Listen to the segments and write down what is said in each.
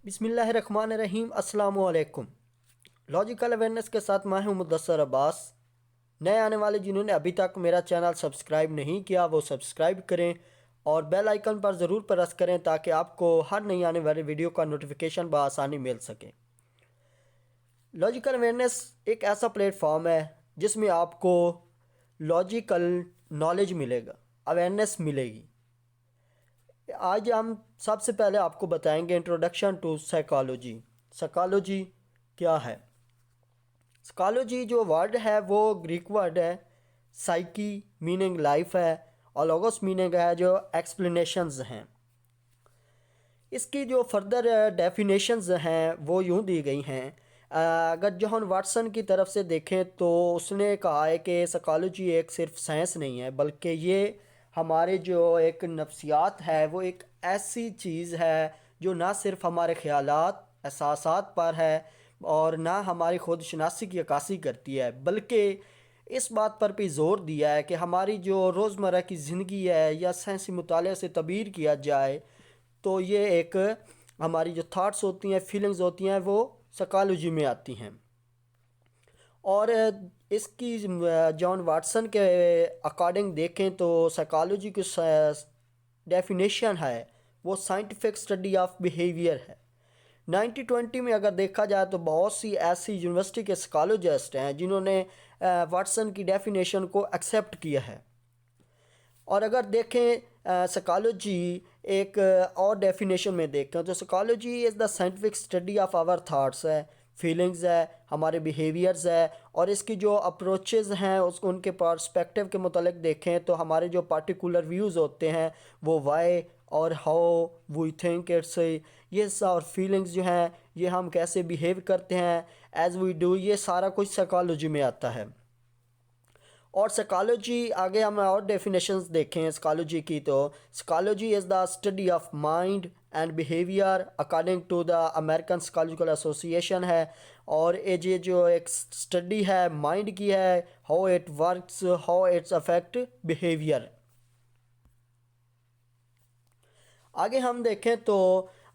बिस्मिल्लाहिर्रहमानिर्रहीम। अस्सलाम वालेकुम। लॉजिकल अवेयरनेस के साथ मैं हूं मुदस्सर अब्बास। नए आने वाले जिन्होंने अभी तक मेरा चैनल सब्सक्राइब नहीं किया वो सब्सक्राइब करें और बेल आइकन पर ज़रूर प्रेस करें ताकि आपको हर नई आने वाली वीडियो का नोटिफिकेशन बआसानी मिल सके। लॉजिकल अवेयरनेस एक ऐसा प्लेटफॉर्म है जिसमें आपको लॉजिकल नॉलेज मिलेगा, अवेयरनेस मिलेगी। आज हम सबसे पहले आपको बताएंगे इंट्रोडक्शन टू साइकोलॉजी। साइकोलॉजी क्या है? साइकोलॉजी जो वर्ड है वो ग्रीक वर्ड है। साइकी मीनिंग लाइफ है और लोगोस मीनिंग है जो एक्सप्लेनेशंस हैं। इसकी जो फर्दर डेफिनेशंस हैं वो यूँ दी गई हैं। अगर जॉन वाटसन की तरफ से देखें तो उसने कहा है कि साइकोलॉजी एक सिर्फ साइंस नहीं है बल्कि ये हमारे जो एक नफ्सियात है वो एक ऐसी चीज़ है जो ना सिर्फ हमारे ख़यालात एहसासात पर है और ना हमारी खुद शनासी की अक्कासी करती है, बल्कि इस बात पर भी ज़ोर दिया है कि हमारी जो रोज़मर्रा की ज़िंदगी है या साइंसी मुताले से तबीर किया जाए तो ये एक हमारी जो थाट्स होती हैं, फीलिंग्स होती हैं, वो साइकोलॉजी में आती हैं। और इसकी जॉन वाटसन के अकॉर्डिंग देखें तो साइकोलॉजी की डेफिनेशन है वो साइंटिफिक स्टडी ऑफ बिहेवियर है। 1920 में अगर देखा जाए तो बहुत सी ऐसी यूनिवर्सिटी के साइकोलॉजिस्ट हैं जिन्होंने वाटसन की डेफिनेशन को एक्सेप्ट किया है। और अगर देखें साइकोलॉजी एक और डेफिनेशन में देखें तो psychology is the scientific study of our thoughts है, फीलिंग्स है, हमारे बिहेवियर्स है। और इसकी जो अप्रोचेस हैं उसको उनके पर्सपेक्टिव के मुतालिक देखें तो हमारे जो पार्टिकुलर व्यूज़ होते हैं वो वाई और हाउ वी थिंक इट्स, ये और फीलिंग्स जो हैं ये हम कैसे बिहेव करते हैं एज वी डू, ये सारा कुछ साइकोलॉजी में आता है। और साइकोलॉजी आगे हम और डेफिनेशंस देखें साइकोलॉजी की तो psychology is the study of mind and behaviour according to the American Psychological Association है। और ये जो एक स्टडी है माइंड की है, how it works, how it's affect behaviour. आगे हम देखें तो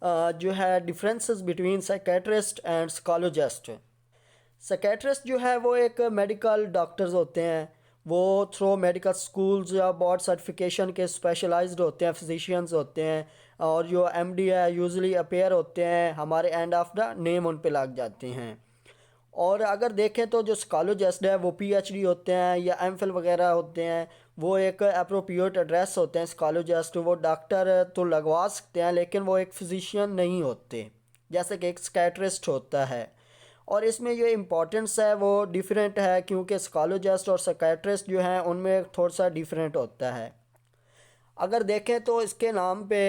जो है differences between psychiatrist and psychologist. Psychiatrist जो है वो एक मेडिकल डॉक्टर्स होते हैं, वो थ्रू मेडिकल स्कूल्स या बोर्ड सर्टिफिकेशन के स्पेशलाइज्ड होते हैं, फिजिशियंस होते हैं। और जो एमडी है यूजुअली अपेयर होते हैं, हमारे एंड ऑफ द नेम उन पे लग जाते हैं। और अगर देखें तो जो साइकोलॉजिस्ट है वो पीएचडी होते हैं या एमफिल वगैरह होते हैं, वो एक अप्रोप्रिएट एड्रेस होते हैं। साइकोलॉजिस्ट वो डॉक्टर तो लगवा सकते हैं लेकिन वो एक फिजिशियन नहीं होते जैसे कि एक साइकेट्रिस्ट होता है। और इसमें जो इम्पोर्टेंस है वो डिफरेंट है क्योंकि साइकोलॉजिस्ट और साइकेट्रिस्ट जो हैं उनमें थोड़ा सा डिफरेंट होता है। अगर देखें तो इसके नाम पे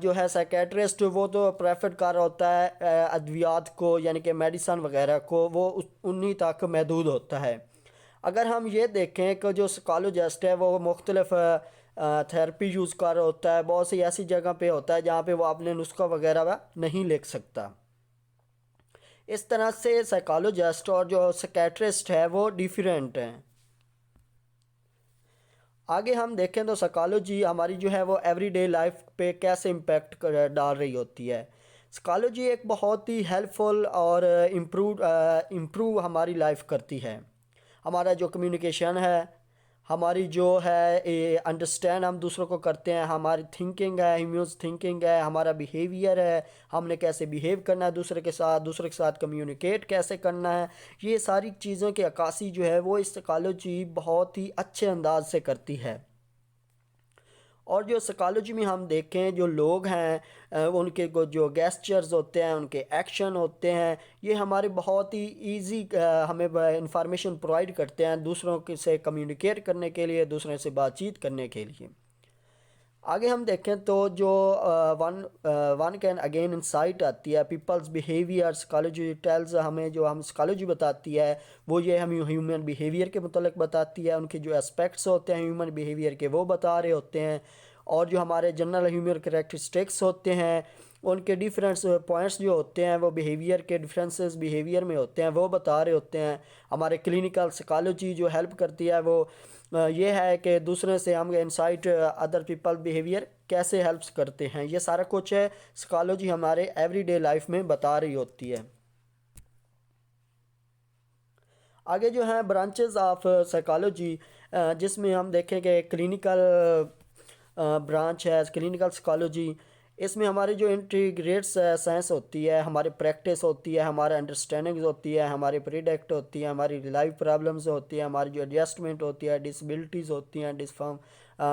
जो है साइकेट्रिस्ट वो तो प्रेफर कर रहा होता है अद्वियात को, यानी कि मेडिसन वगैरह को, वो उन्हीं तक महदूद होता है। अगर हम ये देखें कि जो साइकोलॉजिस्ट है वो मुख्तलिफ थेरेपी यूज़ कर रहा होता है, बहुत सी ऐसी जगह पे होता है जहाँ पे वो अपने नुस्खा वगैरह नहीं लिख सकता। इस तरह से साइकोलॉजिस्ट और जो साइकेट्रिस्ट है वो डिफरेंट हैं। आगे हम देखें तो साइकोलॉजी हमारी जो है वो एवरीडे लाइफ पे कैसे इम्पेक्ट डाल रही होती है। साइकोलॉजी एक बहुत ही हेल्पफुल और इम्प्रूव हमारी लाइफ करती है। हमारा जो कम्युनिकेशन है, हमारी जो है अंडरस्टैंड हम दूसरों को करते हैं, हमारी थिंकिंग है, ह्यूमन थिंकिंग है, हमारा बिहेवियर है, हमने कैसे बिहेव करना है दूसरे के साथ कम्युनिकेट कैसे करना है, ये सारी चीज़ों की अक्कासी जो है वो इस साइकोलॉजी बहुत ही अच्छे अंदाज से करती है। और जो साइकोलॉजी में हम देखें जो लोग हैं उनके जो गेस्चर्स होते हैं, उनके एक्शन होते हैं, ये हमारे बहुत ही इजी हमें इंफॉर्मेशन प्रोवाइड करते हैं दूसरों के से कम्युनिकेट करने के लिए, दूसरों से बातचीत करने के लिए। आगे हम देखें तो जो वन कैन अगेन इंसाइट आती है पीपल्स बिहेवियर, साइकोलॉजी टेल्स हमें, जो हम साइकोलॉजी बताती है वो ये हमें ह्यूमन बिहेवियर के मुतल्लिक बताती है, उनके जो एस्पेक्ट्स होते हैं ह्यूमन बिहेवियर के वो बता रहे होते हैं। और जो हमारे जनरल ह्यूमन करेक्टरिस्टिक्स होते हैं उनके डिफरेंस पॉइंट्स जो होते हैं वो बिहेवियर के डिफरेंसेस बिहेवियर में होते हैं वो बता रहे होते हैं। हमारे क्लिनिकल साइकोलॉजी जो हेल्प करती है वो ये है कि दूसरे से हम इंसाइट अदर पीपल बिहेवियर कैसे हेल्प्स करते हैं, ये सारा कुछ है साइकोलॉजी हमारे एवरीडे लाइफ में बता रही होती है। आगे जो है ब्रांचेस ऑफ साइकोलॉजी, जिसमें हम देखें कि क्लिनिकल ब्रांच है क्लिनिकल साइकोलॉजी। इसमें हमारी जो इंटीग्रेट्स साइंस होती है, हमारी प्रैक्टिस होती है, हमारे अंडरस्टैंडिंग्स होती है, हमारी प्रिडिक्ट होती है, हमारी लाइफ प्रॉब्लम्स होती है, हमारी जो एडजस्टमेंट होती है, डिसेबिलिटीज़ होती हैं,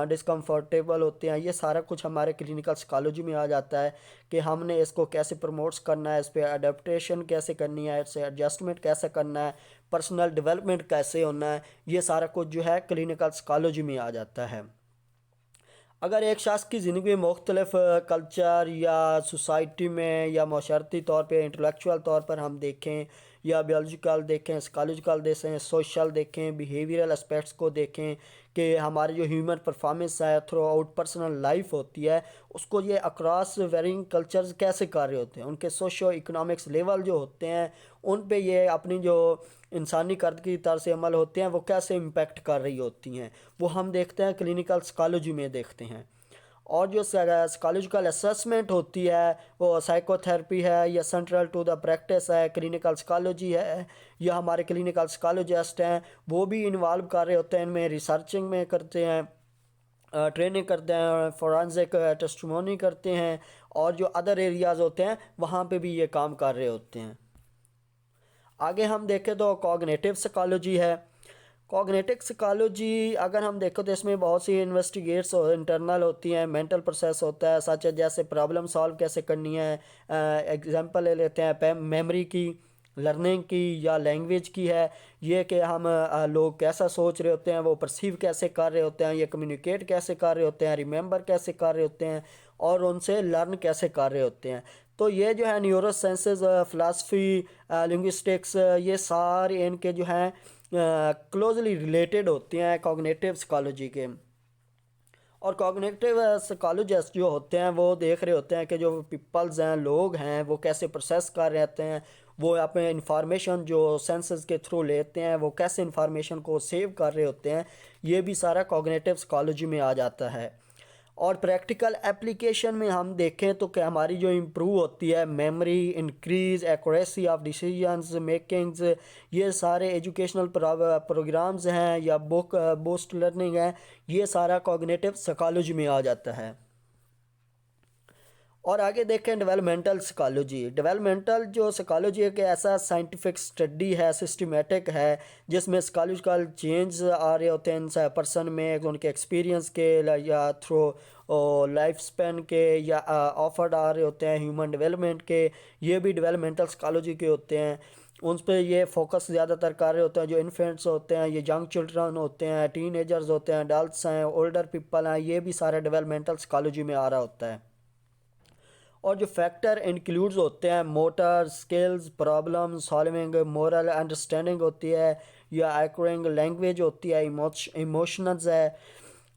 डिस्कम्फर्टेबल होते हैं, ये सारा कुछ हमारे क्लिनिकल साइकोलॉजी में आ जाता है कि हमने इसको कैसे प्रमोट्स करना है, इस पर अडेप्टेशन कैसे करनी है, इससे एडजस्टमेंट कैसे करना है, पर्सनल डेवलपमेंट कैसे होना है, ये सारा कुछ जो है क्लिनिकल साइकोलॉजी में आ जाता है। अगर एक शख्स की ज़िंदगी में मुख्तलिफ कल्चर या सोसाइटी में या माशरती तौर पे इंटेलेक्चुअल तौर पर हम देखें या बायोलॉजिकल देखें, साइकोलॉजिकल देखें, सोशल देखें, बिहेवियरल एस्पेक्ट्स को देखें कि हमारी जो ह्यूमन परफॉर्मेंस है थ्रू आउट पर्सनल लाइफ होती है, उसको ये अक्रॉस वेरिंग कल्चर्स कैसे कर रहे होते हैं, उनके सोशो इकोनॉमिक्स लेवल जो होते हैं उन पे ये अपनी जो इंसानी कर्द की तरह से अमल होते हैं वो कैसे इम्पेक्ट कर रही होती हैं, वो हम देखते हैं क्लिनिकल साइकोलॉजी में देखते हैं। और जो साइकोलॉजिकल असेसमेंट होती है वो साइकोथेरेपी है या सेंट्रल टू द प्रैक्टिस है, क्लिनिकल साइकोलॉजी है, या हमारे क्लिनिकल साइकोलॉजिस्ट हैं वो भी इन्वॉल्व कर रहे होते हैं इनमें, रिसर्चिंग में करते हैं, ट्रेनिंग करते हैं, फोरेंसिक टेस्टिमोनी करते हैं, और जो अदर एरियाज़ होते हैं वहाँ पे भी ये काम कर रहे होते हैं। आगे हम देखें तो कॉग्निटिव साइकोलॉजी है। कॉग्निटिव साइकोलॉजी अगर हम देखें तो इसमें बहुत सी इन्वेस्टिगेट्स इंटरनल होती हैं, मेंटल प्रोसेस होता है, सच जैसे प्रॉब्लम सॉल्व कैसे करनी है, एग्जांपल ले लेते हैं मेमोरी की, लर्निंग की या लैंग्वेज की है, ये कि हम लोग कैसा सोच रहे होते हैं, वो परसीव कैसे कर रहे होते हैं, ये कम्युनिकेट कैसे कर रहे होते हैं, रिमेंबर कैसे कर रहे होते हैं, और उनसे लर्न कैसे कर रहे होते हैं। तो ये जो है न्यूरो साइंसेज, फ़िलासफ़ी, लिंग्विस्टिक्स, ये सारे इनके जो हैं क्लोजली रिलेटेड होते हैं कॉग्निटिव साइकोलॉजी के। और कॉग्निटिव साइकोलॉजिस्ट जो होते हैं वो देख रहे होते हैं कि जो पीपल्स हैं, लोग हैं, वो कैसे प्रोसेस कर रहे होते हैं, वो अपने इंफॉर्मेशन जो सेंसेस के थ्रू लेते हैं वो कैसे इंफॉर्मेशन को सेव कर रहे होते हैं, ये भी सारा कॉग्निटिव साइकोलॉजी में आ जाता है। और प्रैक्टिकल एप्लीकेशन में हम देखें तो क्या हमारी जो इम्प्रूव होती है memory, increase accuracy of decisions makings, ये सारे एजुकेशनल प्रोग्राम्स हैं या बुक बूस्ट लर्निंग है, ये सारा कॉग्निटिव साइकोलॉजी में आ जाता है। और आगे देखें डेवलपमेंटल साइकोलॉजी। डेवलपमेंटल जो साइकोलॉजी एक ऐसा साइंटिफिक स्टडी है, सिस्टमेटिक है, जिसमें साइकोलॉजिकल चेंज आ रहे होते हैं पर्सन में, उनके एक्सपीरियंस के या थ्रू लाइफ स्पेन के या ऑफर्ड आ रहे होते हैं ह्यूमन डेवलपमेंट के, ये भी डेवलपमेंटल साइकोलॉजी के होते हैं। उन पर ये फोकस ज़्यादातर कर रहे होते हैं, जो इन्फेंट्स होते हैं, ये यंग चिल्ड्रन होते हैं, टीनेजर्स होते हैं, अडल्ट्स हैं, ओल्डर पीपल हैं, ये भी सारे डेवलपमेंटल साइकोलॉजी में आ रहा होता है। और जो फैक्टर इंक्लूड्स होते हैं motor skills, problem solving, moral understanding होती है, या एक्वायरिंग लैंग्वेज होती है, इमोशंस है,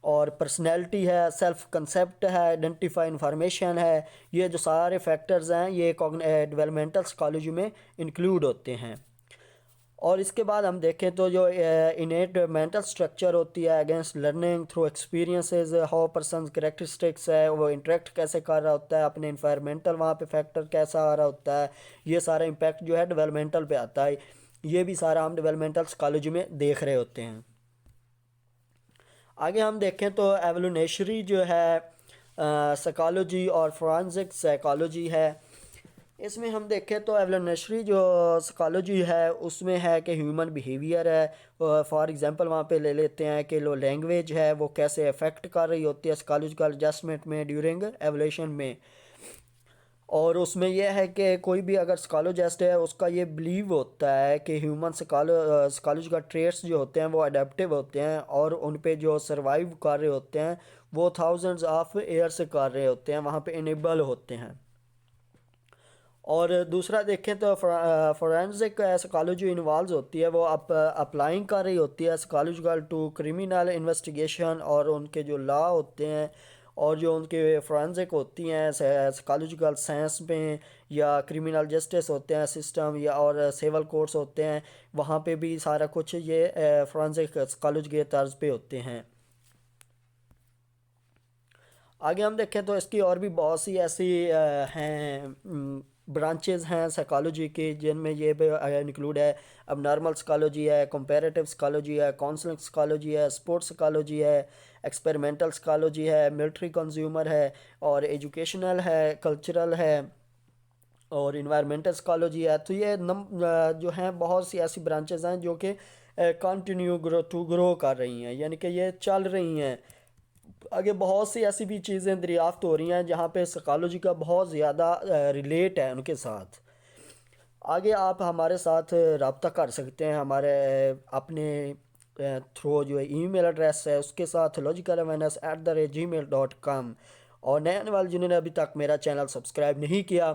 और पर्सनैलिटी है, सेल्फ कंसेप्ट है, आइडेंटिफाई इंफॉर्मेशन है, ये जो सारे फैक्टर्स हैं ये डेवलपमेंटल साइकोलॉजी में इंक्लूड होते हैं। और इसके बाद हम देखें तो जो इनेट मेंटल स्ट्रक्चर होती है against learning through experiences, how person characteristics है, वो इंटरेक्ट कैसे कर रहा होता है अपने इन्वायरमेंटल, वहाँ पे फैक्टर कैसा आ रहा होता है, ये सारा इम्पैक्ट जो है डेवलपमेंटल पे आता है, ये भी सारा हम डेवलपमेंटल साइकोलॉजी में देख रहे होते हैं। आगे हम देखें तो एवोल्यूशनरी जो है साइकोलॉजी और फोरेंसिक साइकोलॉजी है। इसमें हम देखें तो एवोल्यूशनरी जो साइकोलॉजी है उसमें है कि ह्यूमन बिहेवियर है, फॉर एग्जांपल वहाँ पे ले लेते हैं कि लो लैंग्वेज है वो कैसे अफेक्ट कर रही होती है साइकोलॉजिकल एडजस्टमेंट में ड्यूरिंग एवोल्यूशन में। और उसमें यह है कि कोई भी अगर साइकोलॉजिस्ट है उसका ये बिलीव होता है कि ह्यूमन साइकोलॉजिकल ट्रेट्स जो होते हैं वो अडेप्टिव होते हैं, और उन पे जो सर्वाइव कर रहे होते हैं वो थाउजेंड्स ऑफ ईयर से कर रहे होते हैं, वहाँ पे इनेबल होते हैं। और दूसरा देखें तो फोरेंसिक साइकोलॉजी इन्वॉल्व होती है, वो अप्लाइंग कर रही होती है साइकोलॉजिकल टू क्रिमिनल इन्वेस्टिगेशन, और उनके जो लॉ होते हैं और जो उनके फोरेंसिक होती हैं साइकोलॉजिकल साइंस में, या क्रिमिनल जस्टिस होते हैं सिस्टम, या और सिविल कोर्ट्स होते हैं, वहाँ पे भी सारा कुछ ये फोरेंसिक साइकोलॉजी के तर्ज पे होते हैं। आगे हम देखें तो इसकी और भी बहुत सी ऐसी हैं ब्रांचेस हैं साइकोलॉजी की, जिनमें ये भी इंक्लूड है। अब नॉर्मल साइकोलॉजी है, कंपैरेटिव साइकोलॉजी है, काउंसलिंग साइकोलॉजी है, स्पोर्ट्स साइकोलॉजी है, एक्सपेरिमेंटल साइकोलॉजी है, मिलिट्री कंज्यूमर है, और एजुकेशनल है, कल्चरल है, और इन्वायरमेंटल साइकोलॉजी है। तो ये जो हैं बहुत सी ऐसी ब्रांचेस हैं जो कि कंटिन्यू ग्रो कर रही हैं, यानी कि ये चल रही हैं। आगे बहुत सी ऐसी भी चीज़ें दरियाफ्त हो रही हैं जहाँ पे साइकोलॉजी का बहुत ज़्यादा रिलेट है उनके साथ। आगे आप हमारे साथ रब्ता कर सकते हैं हमारे अपने थ्रू जो है ईमेल एड्रेस है उसके साथ logicalawareness@gmail.com। और नए आने वाले जिन्होंने अभी तक मेरा चैनल सब्सक्राइब नहीं किया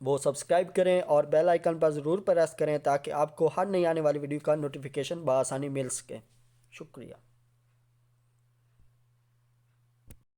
वो सब्सक्राइब करें और बेल आइकन पर ज़रूर प्रेस करें ताकि आपको हर नई आने वाली वीडियो का नोटिफिकेशन बआसानी मिल सके। शुक्रिया।